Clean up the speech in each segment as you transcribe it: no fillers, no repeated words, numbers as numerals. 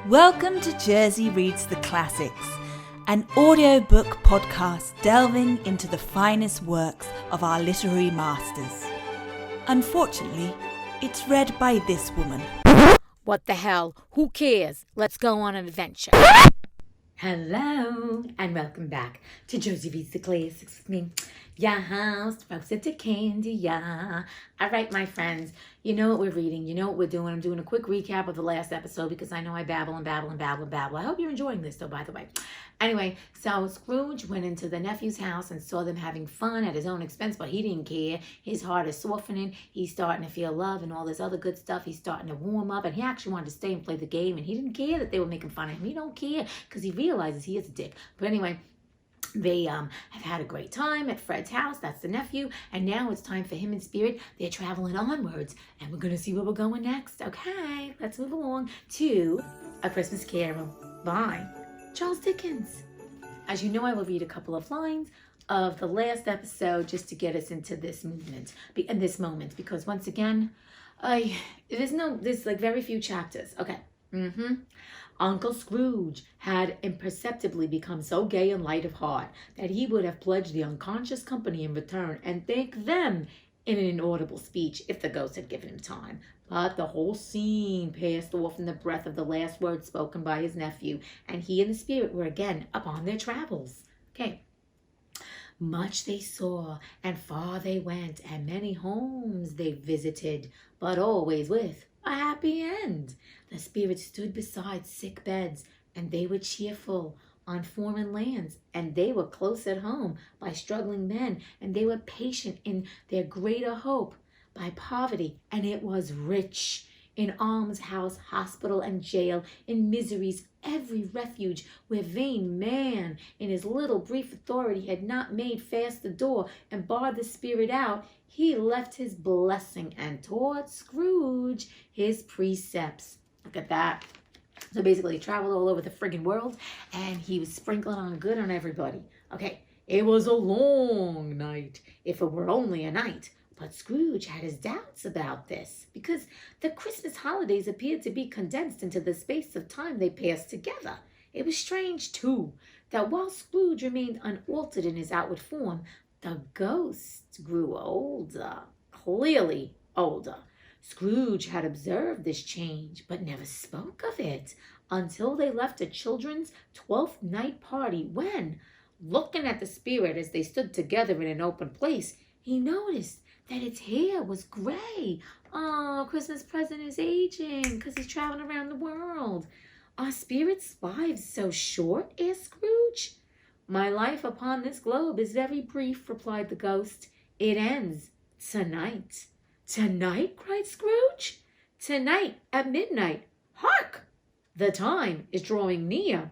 Welcome to Jersey Reads the Classics, an audiobook podcast delving into the finest works of our literary masters. Unfortunately, it's read by this woman. What the hell? Who cares? Let's go on an adventure. Hello, and welcome back to Jersey Reads the Classics with me, your host, Rosetta Candy. Yeah. All right, my friends, you know what we're reading. You know what we're doing. I'm doing a quick recap of the last episode because I know I babble and babble and babble and babble. I hope you're enjoying this, though, by the way. Anyway, so Scrooge went into the nephew's house and saw them having fun at his own expense, but he didn't care. His heart is softening. He's starting to feel love and all this other good stuff. He's starting to warm up, and he actually wanted to stay and play the game, and he didn't care that they were making fun of him. He don't care because he realizes he is a dick. But anyway, they have had a great time at Fred's house. That's the nephew. And now it's time for him and Spirit. They're traveling onwards. And we're going to see where we're going next. Okay, let's move along to A Christmas Carol by Charles Dickens. As you know, I will read a couple of lines of the last episode just to get us into this moment, because once again, there's like very few chapters. Okay. Uncle Scrooge had imperceptibly become so gay and light of heart that he would have pledged the unconscious company in return and thanked them in an inaudible speech if the ghost had given him time. But the whole scene passed off in the breath of the last words spoken by his nephew, and he and the Spirit were again upon their travels. Okay. Much they saw, and far they went, and many homes they visited, but always with a happy end. The Spirit stood beside sick beds, and they were cheerful on foreign lands, and they were close at home by struggling men, and they were patient in their greater hope by poverty, and it was rich in almshouse, hospital, and jail, in misery's every refuge, where vain man in his little brief authority had not made fast the door and barred the Spirit out. He left his blessing and taught Scrooge his precepts. Look at that. So basically, he traveled all over the friggin' world, and he was sprinkling on good on everybody. Okay, it was a long night, if it were only a night. But Scrooge had his doubts about this, because the Christmas holidays appeared to be condensed into the space of time they passed together. It was strange, too, that while Scrooge remained unaltered in his outward form, the ghost grew older, clearly older. Scrooge had observed this change, but never spoke of it until they left a children's 12th night party, when, looking at the Spirit as they stood together in an open place, he noticed that its hair was gray. Oh, Christmas present is aging because he's traveling around the world. Are Spirit's lives so short? Asked Scrooge. My life upon this globe is very brief, replied the ghost. It ends tonight. Tonight? Cried Scrooge. Tonight at midnight. Hark! The time is drawing near.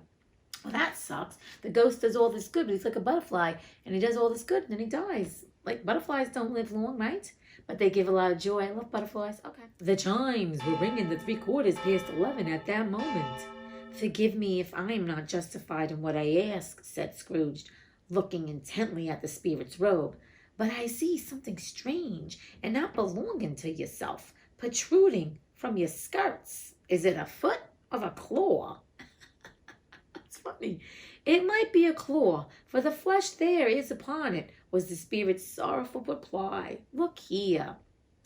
Well, that sucks. The ghost does all this good, but he's like a butterfly, and he does all this good, and then he dies. Like, butterflies don't live long, right? But they give a lot of joy. I love butterflies. Okay. The chimes were ringing the 11:75 at that moment. Forgive me if I am not justified in what I ask, said Scrooge, looking intently at the Spirit's robe. But I see something strange and not belonging to yourself, protruding from your skirts. Is it a foot or a claw? It's funny. It might be a claw, for the flesh there is upon it, was the Spirit's sorrowful reply. Look here.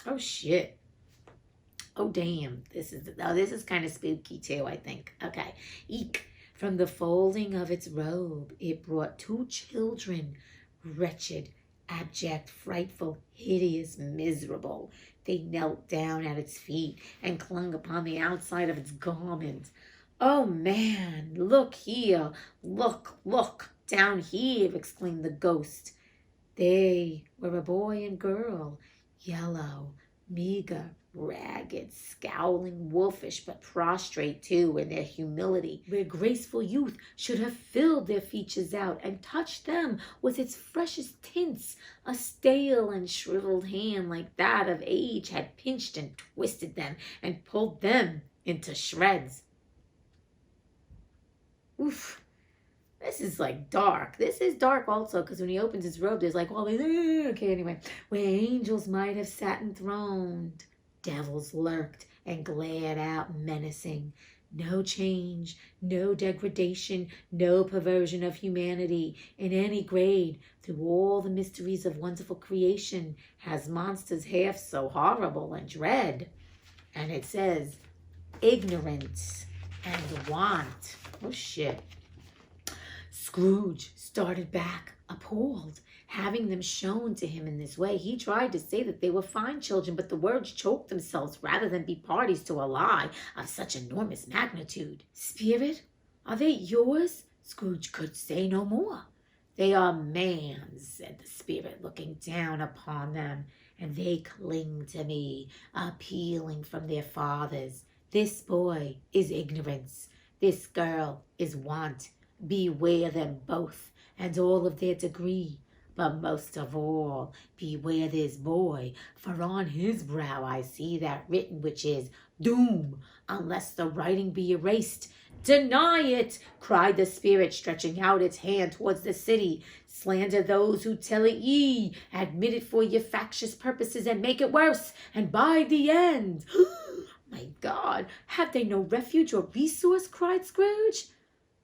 Oh, shit. Oh, damn. This is kind of spooky, too, I think. Okay. Eek. From the folding of its robe, it brought 2 children, wretched, abject, frightful, hideous, miserable. They knelt down at its feet and clung upon the outside of its garment. Oh, man, look here. Look, down here, exclaimed the ghost. They were a boy and girl, yellow, meager, ragged, scowling, wolfish, but prostrate, too, in their humility, where graceful youth should have filled their features out and touched them with its freshest tints. A stale and shriveled hand like that of age had pinched and twisted them and pulled them into shreds. Oof. This is like dark. This is dark also, because when he opens his robe, there's like all this. Okay, anyway. Where angels might have sat enthroned, devils lurked and glared out menacing. No change, no degradation, no perversion of humanity in any grade through all the mysteries of wonderful creation has monsters half so horrible and dread. And it says, ignorance and want. Oh shit. Scrooge started back, appalled, having them shown to him in this way. He tried to say that they were fine children, but the words choked themselves rather than be parties to a lie of such enormous magnitude. Spirit, are they yours? Scrooge could say no more. They are man's, said the spirit, looking down upon them, and they cling to me, appealing from their fathers. This boy is ignorance. This girl is want. Beware them both, and all of their degree. But most of all, beware this boy, for on his brow I see that written which is doom, unless the writing be erased. Deny it, cried the spirit, stretching out its hand towards the city. Slander those who tell it ye, admit it for your factious purposes, and make it worse, and bide the end. My God, have they no refuge or resource? Cried Scrooge.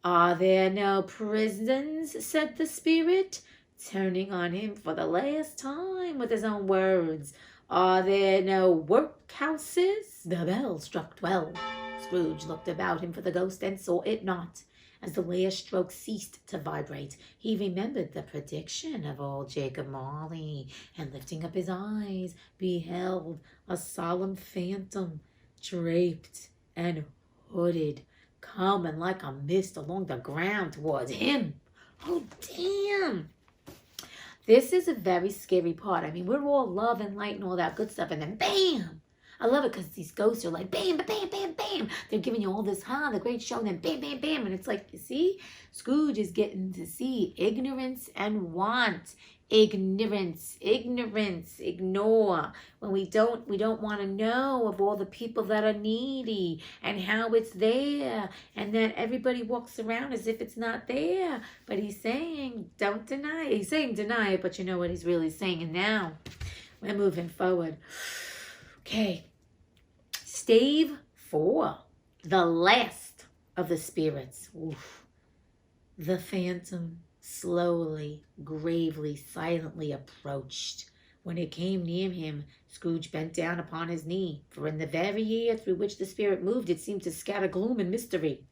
Are there no prisons? Said the spirit, turning on him for the last time with his own words. Are there no workhouses? The bell struck 12. Scrooge looked about him for the ghost and saw it not. As the last stroke ceased to vibrate, he remembered the prediction of old Jacob Marley, and lifting up his eyes, beheld a solemn phantom, draped and hooded, coming like a mist along the ground towards him. Oh, damn. This is a very scary part. I mean, we're all love and light and all that good stuff, and then bam! I love it because these ghosts are like bam, bam, bam, bam. They're giving you all this, the great show, and then bam, bam, bam. And it's like, you see, Scrooge is getting to see ignorance and want. Ignorance, ignore. When we don't want to know of all the people that are needy and how it's there, and then everybody walks around as if it's not there. But he's saying, don't deny it. He's saying deny it, but you know what he's really saying. And now we're moving forward. Okay. Stave 4, the last of the spirits. Oof. The phantom slowly, gravely, silently approached. When it came near him, Scrooge bent down upon his knee, for in the very air through which the spirit moved, it seemed to scatter gloom and mystery.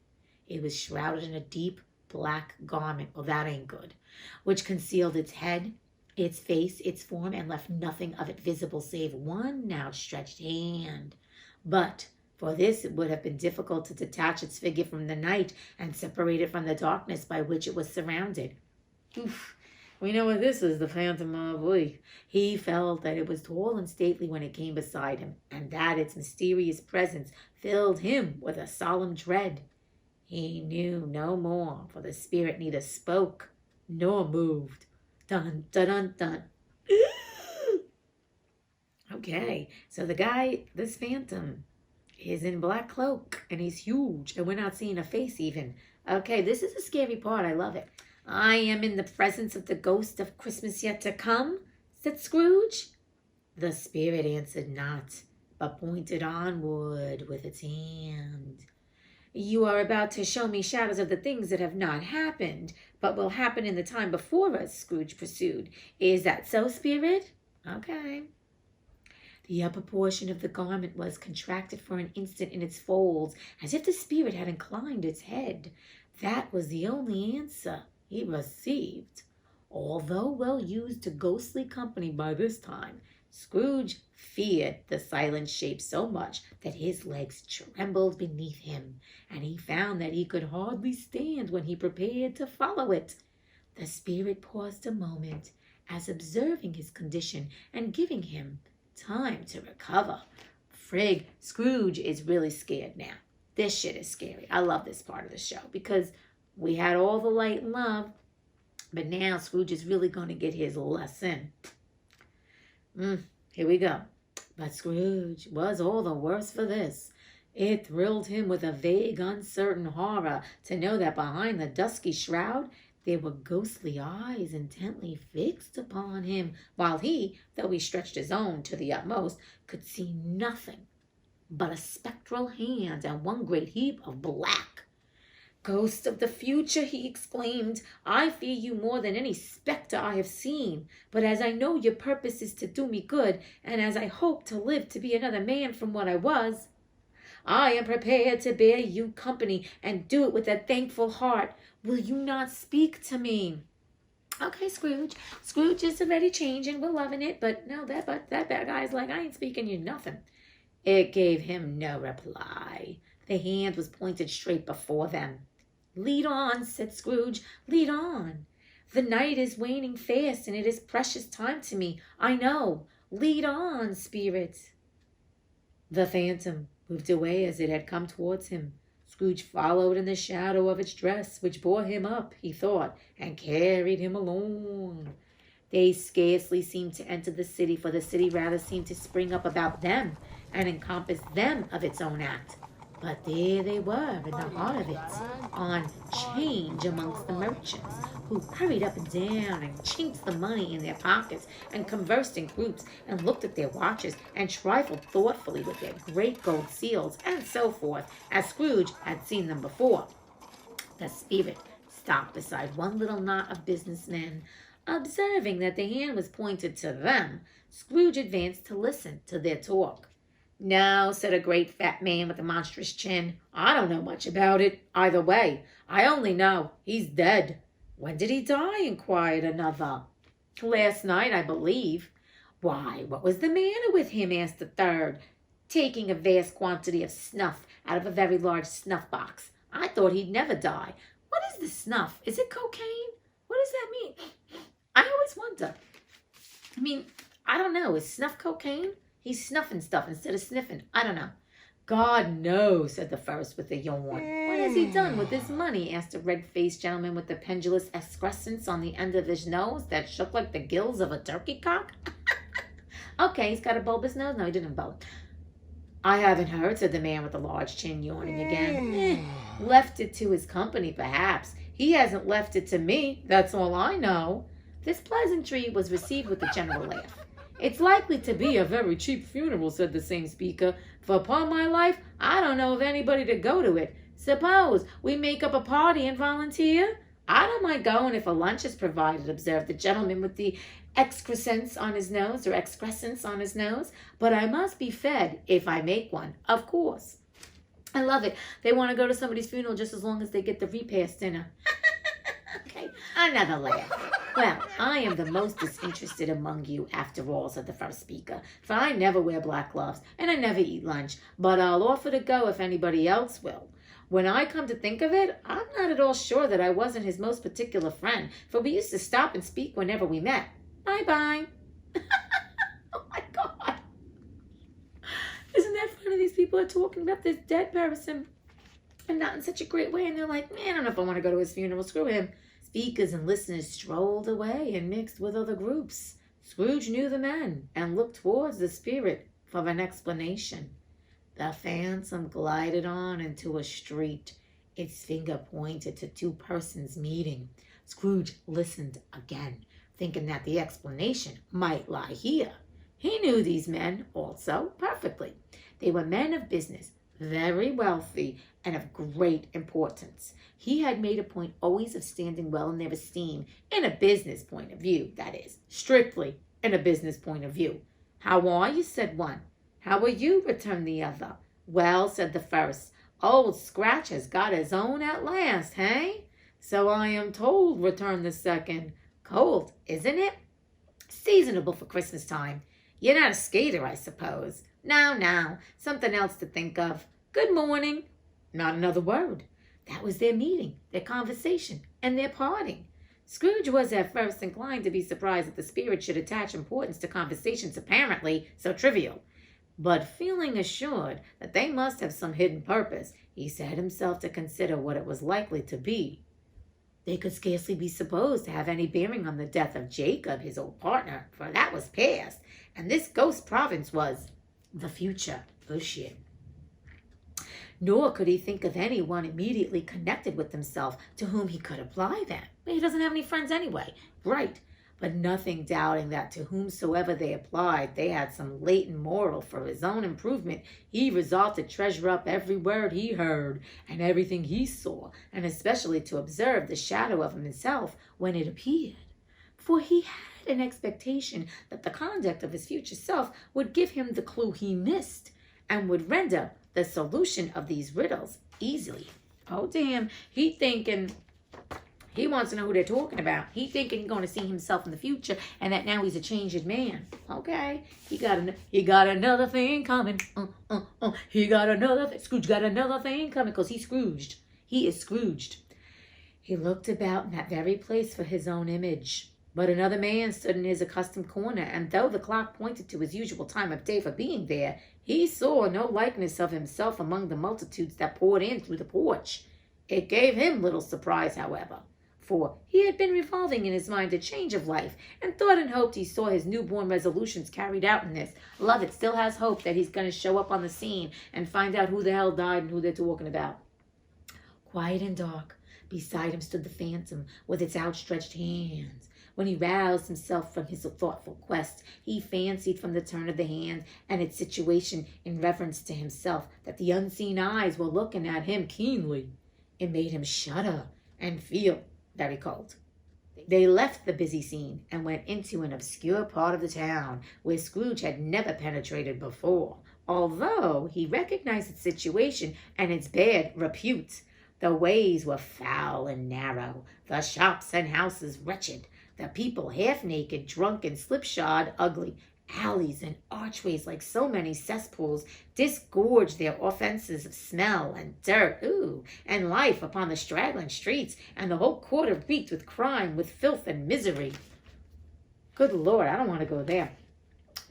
It was shrouded in a deep black garment, well, that ain't good, which concealed its head, its face, its form, and left nothing of it visible save one outstretched hand. But for this it would have been difficult to detach its figure from the night and separate it from the darkness by which it was surrounded. Oof. We know what this is, the phantom of boy. He felt that it was tall and stately when it came beside him, and that its mysterious presence filled him with a solemn dread. He knew no more, for the spirit neither spoke nor moved. Dun, dun, dun, dun. Okay, so the guy, this phantom, is in black cloak, and he's huge, and we're not seeing a face even. Okay, this is a scary part. I love it. I am in the presence of the ghost of Christmas yet to come, said Scrooge. The spirit answered not, but pointed onward with its hand. You are about to show me shadows of the things that have not happened, but will happen in the time before us, Scrooge pursued. Is that so, spirit? Okay. The upper portion of the garment was contracted for an instant in its folds, as if the spirit had inclined its head. That was the only answer he received. Although well used to ghostly company by this time, Scrooge feared the silent shape so much that his legs trembled beneath him, and he found that he could hardly stand when he prepared to follow it. The spirit paused a moment, as observing his condition and giving him time to recover. Frig, Scrooge is really scared now. This shit is scary. I love this part of the show because we had all the light and love, but now Scrooge is really going to get his lesson. Here we go. But Scrooge was all the worse for this. It thrilled him with a vague, uncertain horror to know that behind the dusky shroud there were ghostly eyes intently fixed upon him, while he, though he stretched his own to the utmost, could see nothing but a spectral hand and one great heap of black. "Ghost of the future," he exclaimed, "I fear you more than any spectre I have seen. But as I know your purpose is to do me good, and as I hope to live to be another man from what I was, I am prepared to bear you company and do it with a thankful heart. Will you not speak to me?" Okay, Scrooge. Scrooge is already changing. We're loving it. But no, that bad guy's like, "I ain't speaking you nothing." It gave him no reply. The hand was pointed straight before them. "Lead on," said Scrooge. "Lead on. The night is waning fast, and it is precious time to me, I know. Lead on, spirit." The phantom moved away as it had come towards him. Scrooge followed in the shadow of its dress, which bore him up, he thought, and carried him along. They scarcely seemed to enter the city, for the city rather seemed to spring up about them and encompass them of its own act. But there they were in the heart of it, on 'change amongst the merchants, who hurried up and down and chinked the money in their pockets and conversed in groups and looked at their watches and trifled thoughtfully with their great gold seals and so forth, as Scrooge had seen them before. The spirit stopped beside one little knot of businessmen. Observing that the hand was pointed to them, Scrooge advanced to listen to their talk. "No," said a great fat man with a monstrous chin, "I don't know much about it, either way. I only know he's dead." "When did he die?" inquired another. "Last night, I believe." "Why, what was the matter with him?" asked a third, taking a vast quantity of snuff out of a very large snuff box. "I thought he'd never die. What is the snuff? Is it cocaine? What does that mean? I always wonder. I don't know. Is snuff cocaine? He's snuffing stuff instead of sniffing. I don't know." "God knows," said the first with a yawn. "What has he done with his money?" asked a red-faced gentleman with a pendulous excrescence on the end of his nose that shook like the gills of a turkey cock. "Okay, he's got a bulbous nose?" "No, he didn't bulb." "I haven't heard," said the man with the large chin, yawning again. "Left it to his company, perhaps. He hasn't left it to me, that's all I know." This pleasantry was received with a general laugh. "It's likely to be a very cheap funeral," said the same speaker, "for upon my life, I don't know of anybody to go to it. Suppose we make up a party and volunteer?" "I don't mind going if a lunch is provided," observed the gentleman with the excrescence on his nose, "but I must be fed if I make one, of course." I love it. They want to go to somebody's funeral just as long as they get the repast dinner. Okay, another laugh. "Well, I am the most disinterested among you, after all," said the first speaker, "for I never wear black gloves, and I never eat lunch, but I'll offer to go if anybody else will. When I come to think of it, I'm not at all sure that I wasn't his most particular friend, for we used to stop and speak whenever we met. Bye-bye." Oh, my God. Isn't that funny? These people are talking about this dead person, and not in such a great way, and they're like, "Man, I don't know if I want to go to his funeral. Screw him." Speakers and listeners strolled away and mixed with other groups. Scrooge knew the men and looked towards the spirit for an explanation. The phantom glided on into a street. Its finger pointed to two persons meeting. Scrooge listened again, thinking that the explanation might lie here. He knew these men also perfectly. They were men of business, very wealthy, and of great importance. He had made a point always of standing well in their esteem, in a business point of view, that is, strictly in a business point of view. "How are you?" said one. "How are you?" returned the other. "Well," said the first, "Old Scratch has got his own at last, hey?" "So I am told," returned the second. "Cold, isn't it?" "Seasonable for Christmas time. You're not a skater, I suppose?" No, something else to think of." "Good morning." Not another word. That was their meeting, their conversation, and their parting. Scrooge was at first inclined to be surprised that the spirit should attach importance to conversations apparently so trivial. But feeling assured that they must have some hidden purpose, he set himself to consider what it was likely to be. They could scarcely be supposed to have any bearing on the death of Jacob, his old partner, for that was past, and this ghost province was the future. Bullshit. Nor could he think of anyone immediately connected with himself to whom he could apply them. He doesn't have any friends anyway. Right. but nothing doubting that to whomsoever they applied, they had some latent moral for his own improvement. He resolved to treasure up every word he heard and everything he saw, and especially to observe the shadow of himself when it appeared. For he had an expectation that the conduct of his future self would give him the clue he missed, and would render the solution of these riddles easily. Oh, damn. He wants to know who they're talking about. He thinking he's going to see himself in the future and that now he's a changed man. Okay. He got another thing coming. Scrooge got another thing coming because he's Scrooged. He is Scrooged. He looked about in that very place for his own image. But another man stood in his accustomed corner, and though the clock pointed to his usual time of day for being there, he saw no likeness of himself among the multitudes that poured in through the porch. It gave him little surprise, however, for he had been revolving in his mind a change of life, and thought and hoped he saw his newborn resolutions carried out in this. Lovett still has hope that he's going to show up on the scene and find out who the hell died and who they're talking about. Quiet and dark, beside him stood the phantom with its outstretched hands. When he roused himself from his thoughtful quest, he fancied from the turn of the hand and its situation in reference to himself that the unseen eyes were looking at him keenly. It made him shudder and feel very cold. They left the busy scene and went into an obscure part of the town where Scrooge had never penetrated before, although he recognized its situation and its bad repute. The ways were foul and narrow, the shops and houses wretched, the people half-naked, drunk, and slipshod, ugly. Alleys and archways, like so many cesspools, disgorged their offenses of smell and dirt, and life upon the straggling streets, and the whole quarter reeked with crime, with filth and misery. Good Lord, I don't want to go there.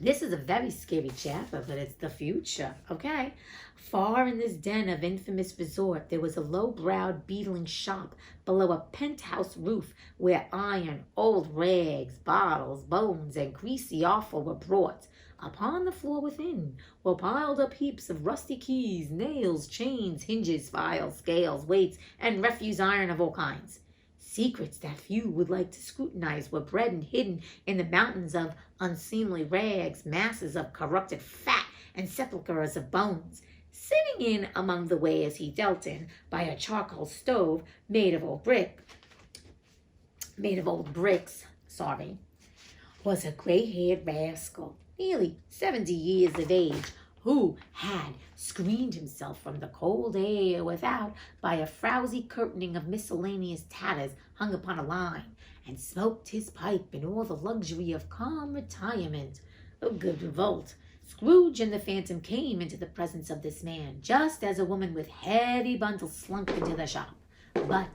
This is a very scary chapter, but it's the future, okay? Far in this den of infamous resort, there was a low-browed beetling shop below a penthouse roof where iron, old rags, bottles, bones, and greasy offal were brought. Upon the floor within were piled up heaps of rusty keys, nails, chains, hinges, files, scales, weights, and refuse iron of all kinds. Secrets that few would like to scrutinize were bred and hidden in the mountains of unseemly rags, masses of corrupted fat, and sepulchres of bones. Sitting in among the wares he dealt in, by a charcoal stove made of old bricks, was a gray-haired rascal, nearly 70 years of age, who had screened himself from the cold air without by a frowsy curtaining of miscellaneous tatters hung upon a line, and smoked his pipe in all the luxury of calm retirement. A good revolt. Scrooge and the Phantom came into the presence of this man, just as a woman with heavy bundles slunk into the shop. But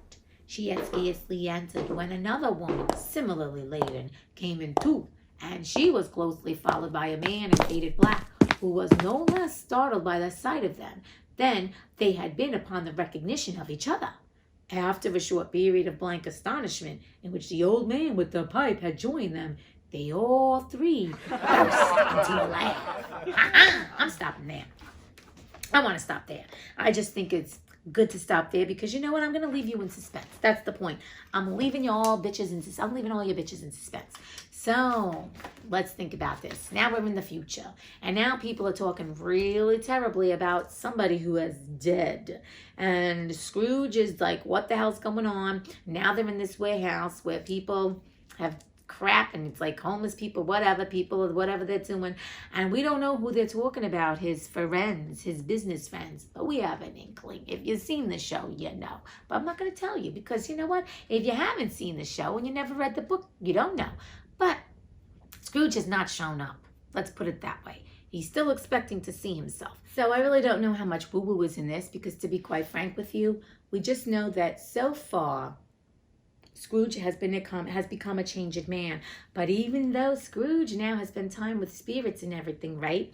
she had scarcely entered when another woman, similarly laden, came in too, and she was closely followed by a man in faded black, who was no less startled by the sight of them than they had been upon the recognition of each other. After a short period of blank astonishment, in which the old man with the pipe had joined them, they all three burst into a laugh. I'm stopping there. I want to stop there. I just think it's good to stop there because you know what? I'm going to leave you in suspense. That's the point. I'm leaving all your bitches in suspense. So let's think about this. Now we're in the future. And now people are talking really terribly about somebody who is dead. And Scrooge is like, what the hell's going on? Now they're in this warehouse where people have crap and it's like homeless people, whatever they're doing. And we don't know who they're talking about, his friends, his business friends. But we have an inkling. If you've seen the show, you know. But I'm not going to tell you because you know what? If you haven't seen the show and you never read the book, you don't know. But Scrooge has not shown up. Let's put it that way. He's still expecting to see himself. So I really don't know how much woo-woo is in this because to be quite frank with you, we just know that so far, Scrooge has become a changed man. But even though Scrooge now has spent time with spirits and everything, right?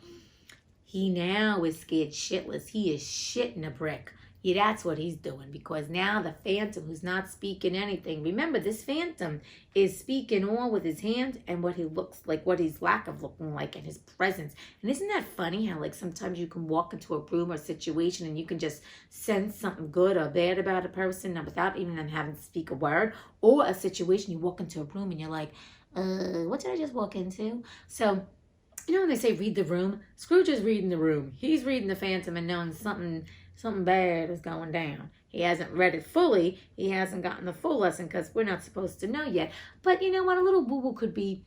He now is scared shitless. He is shitting a brick. Yeah, that's what he's doing because now the Phantom who's not speaking anything. Remember, this Phantom is speaking all with his hands and what he looks like, what his lack of looking like and his presence. And isn't that funny how like sometimes you can walk into a room or situation and you can just sense something good or bad about a person without even them having to speak a word, or a situation you walk into a room and you're like, what did I just walk into? So, you know when they say read the room? Scrooge is reading the room. He's reading the Phantom and knowing something bad is going down. He hasn't read it fully. He hasn't gotten the full lesson because we're not supposed to know yet. But you know what? A little woo-woo could be,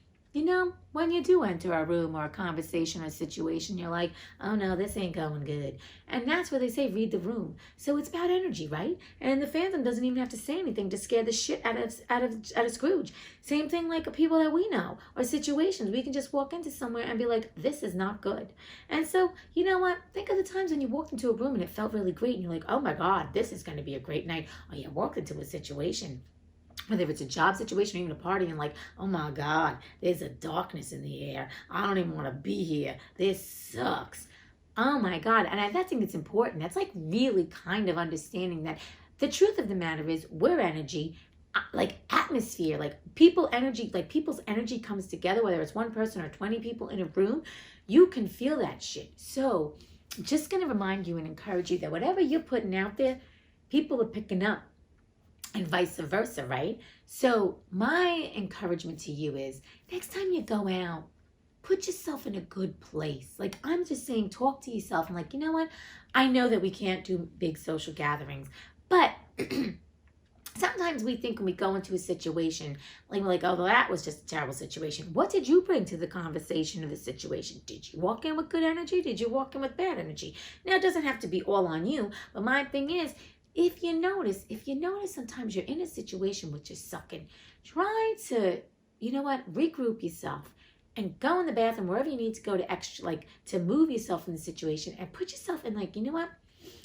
when you do enter a room or a conversation or a situation, you're like, oh no, this ain't going good. And that's where they say read the room. So it's about energy, right? And the Phantom doesn't even have to say anything to scare the shit out of Scrooge. Same thing like people that we know or situations. We can just walk into somewhere and be like, this is not good. And so, you know what? Think of the times when you walked into a room and it felt really great and you're like, oh my God, this is going to be a great night. Or you walked into a situation, whether it's a job situation or even a party, and like, oh my God, there's a darkness in the air. I don't even want to be here. This sucks. Oh my God. And I think it's important. That's like really kind of understanding that the truth of the matter is we're energy, like atmosphere, like people's energy comes together, whether it's one person or 20 people in a room, you can feel that shit. So just going to remind you and encourage you that whatever you're putting out there, people are picking up. And vice versa, right? So my encouragement to you is next time you go out, put yourself in a good place. Like I'm just saying, talk to yourself and like, you know what? I know that we can't do big social gatherings, but sometimes we think when we go into a situation, like we're like, oh, well, that was just a terrible situation. What did you bring to the conversation of the situation? Did you walk in with good energy? Did you walk in with bad energy? Now, it doesn't have to be all on you, but my thing is, if you notice sometimes you're in a situation which is sucking, try to, regroup yourself and go in the bathroom, wherever you need to go to move yourself in the situation and put yourself in like, you know what?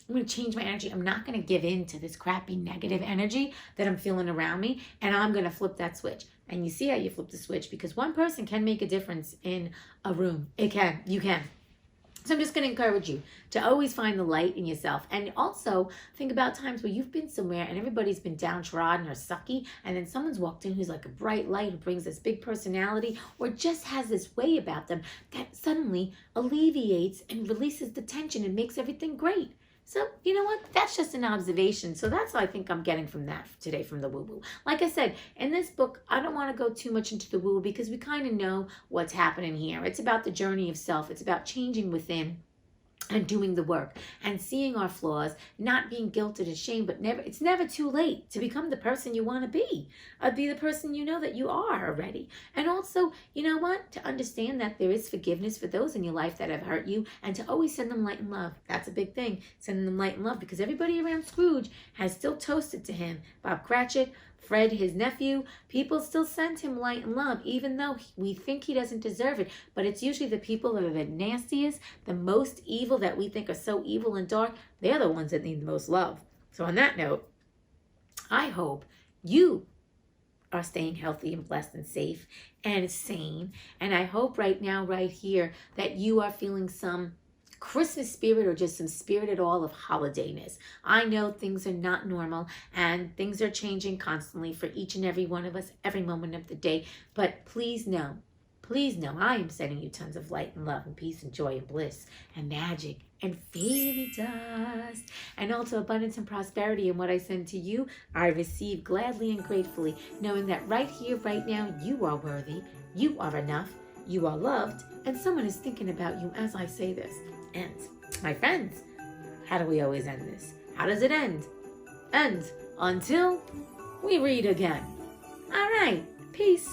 I'm going to change my energy. I'm not going to give in to this crappy negative energy that I'm feeling around me. And I'm going to flip that switch. And you see how you flip the switch because one person can make a difference in a room. You can. So I'm just going to encourage you to always find the light in yourself. And also think about times where you've been somewhere and everybody's been downtrodden or sucky. And then someone's walked in who's like a bright light, who brings this big personality or just has this way about them that suddenly alleviates and releases the tension and makes everything great. So, you know what? That's just an observation. So that's what I think I'm getting from that today from the woo-woo. Like I said, in this book, I don't want to go too much into the woo-woo because we kind of know what's happening here. It's about the journey of self. It's about changing within and doing the work and seeing our flaws, not being guilted and ashamed, but it's never too late to become the person you want to be the person you know that you are already. And also, you know what? To understand that there is forgiveness for those in your life that have hurt you and to always send them light and love. That's a big thing, sending them light and love because everybody around Scrooge has still toasted to him. Bob Cratchit, Fred, his nephew, people still send him light and love, even though we think he doesn't deserve it. But it's usually the people that are the nastiest, the most evil, that we think are so evil and dark. They're the ones that need the most love. So on that note, I hope you are staying healthy and blessed and safe and sane. And I hope right now, right here, that you are feeling some Christmas spirit or just some spirit at all of holidayness. I know things are not normal and things are changing constantly for each and every one of us every moment of the day. But please know I am sending you tons of light and love and peace and joy and bliss and magic and fairy dust and also abundance and prosperity. And what I send to you, I receive gladly and gratefully, knowing that right here, right now, you are worthy, you are enough, you are loved, and someone is thinking about you as I say this. And my friends, how do we always end this? How does it end? End until we read again. All right. Peace.